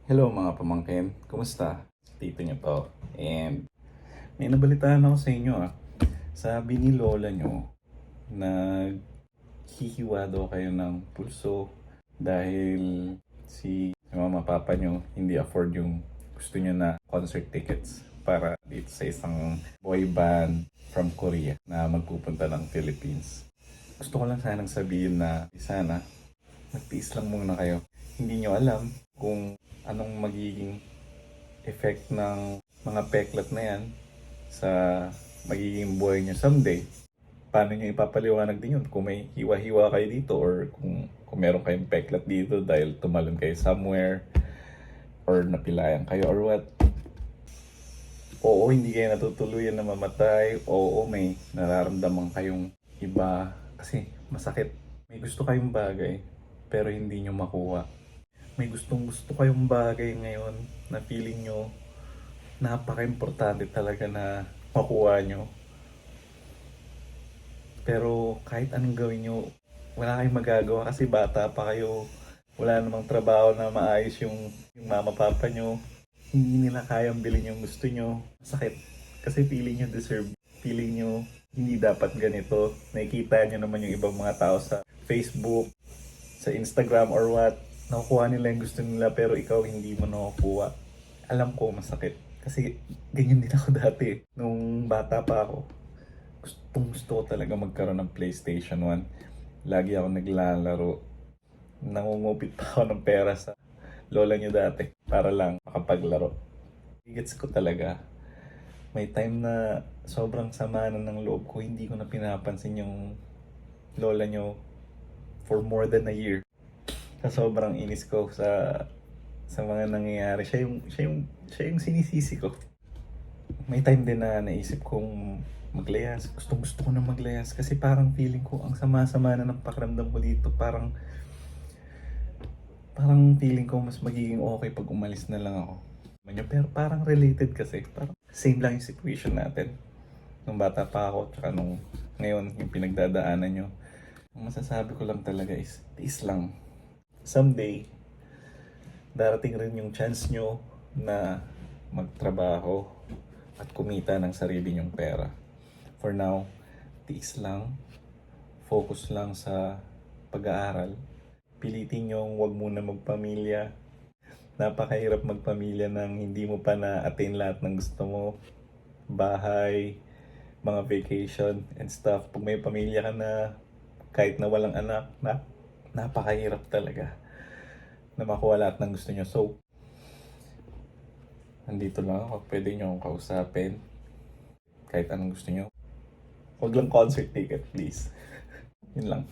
Hello mga pamangkin, kumusta? Tito niyo to. And may nabalitaan ako sa inyo Sabi ni lola niyo, naghihiwa daw kayo ng pulso dahil si mama papa niyo hindi afford yung gusto niyo na concert tickets para dito sa isang boy band from Korea na magpupunta ng Philippines. Gusto ko lang sanang sabihin na sana magtiis lang muna kayo. Hindi nyo alam kung anong magiging effect ng mga peklat na yan sa magiging buhay nyo someday. Paano nyo ipapaliwanag din yun kung may hiwa-hiwa kayo dito or kung meron kayong peklat dito dahil tumalon kayo somewhere or napilayan kayo or what. Oo, hindi kayo natutuluyan na mamatay. Oo, may nararamdaman kayong iba kasi masakit. May gusto kayong bagay pero hindi nyo makuha. May gustong gusto kayong bagay ngayon na feeling nyo napaka-importante talaga na makuha nyo. Pero kahit anong gawin nyo, wala kayong magagawa kasi bata pa kayo. Wala namang trabaho na maayos yung mama papa nyo. Hindi nila kayang bilhin yung gusto nyo. Sakit. Kasi feeling nyo deserve. Feeling nyo hindi dapat ganito. Nakikita nyo naman yung ibang mga tao sa Facebook, sa Instagram or what. Nakukuha nila yung gusto nila pero ikaw hindi mo nakukuha. Alam ko masakit. Kasi ganyan din ako dati. Nung bata pa ako, gusto ko talaga magkaroon ng PlayStation 1. Lagi ako naglalaro. Nangungupit pa ako ng pera sa lola niyo dati para lang makapaglaro. Gets ko talaga. May time na sobrang sama na ng loob ko. Hindi ko na pinapansin yung lola niyo for more than a year. Sa sobrang inis ko sa mga nangyayari. Siya yung sinisisi ko. May time din na naisip kong maglayas. Gusto ko na maglayas kasi parang feeling ko ang sama-sama na ng pakiramdam ko dito. Parang feeling ko mas magiging okay pag umalis na lang ako. Pero parang related kasi. Parang same lang yung situation natin. Nung bata pa ako, tsaka nung ngayon, yung pinagdadaanan nyo. Ang masasabi ko lang talaga is, tiis lang. Someday, darating rin yung chance nyo na magtrabaho at kumita ng sarili nyong pera. For now, tiis lang, focus lang sa pag-aaral. Pilitin nyong huwag muna magpamilya. Napakahirap magpamilya nang hindi mo pa na-attain lahat ng gusto mo. Bahay, mga vacation and stuff. Pag may pamilya ka na, kahit na walang anak, napakahirap talaga na makuha lahat ng gusto nyo. So, nandito lang ako. Pwede nyo akong kausapin. Kahit anong gusto nyo. Huwag lang concert ticket, please. Yun lang.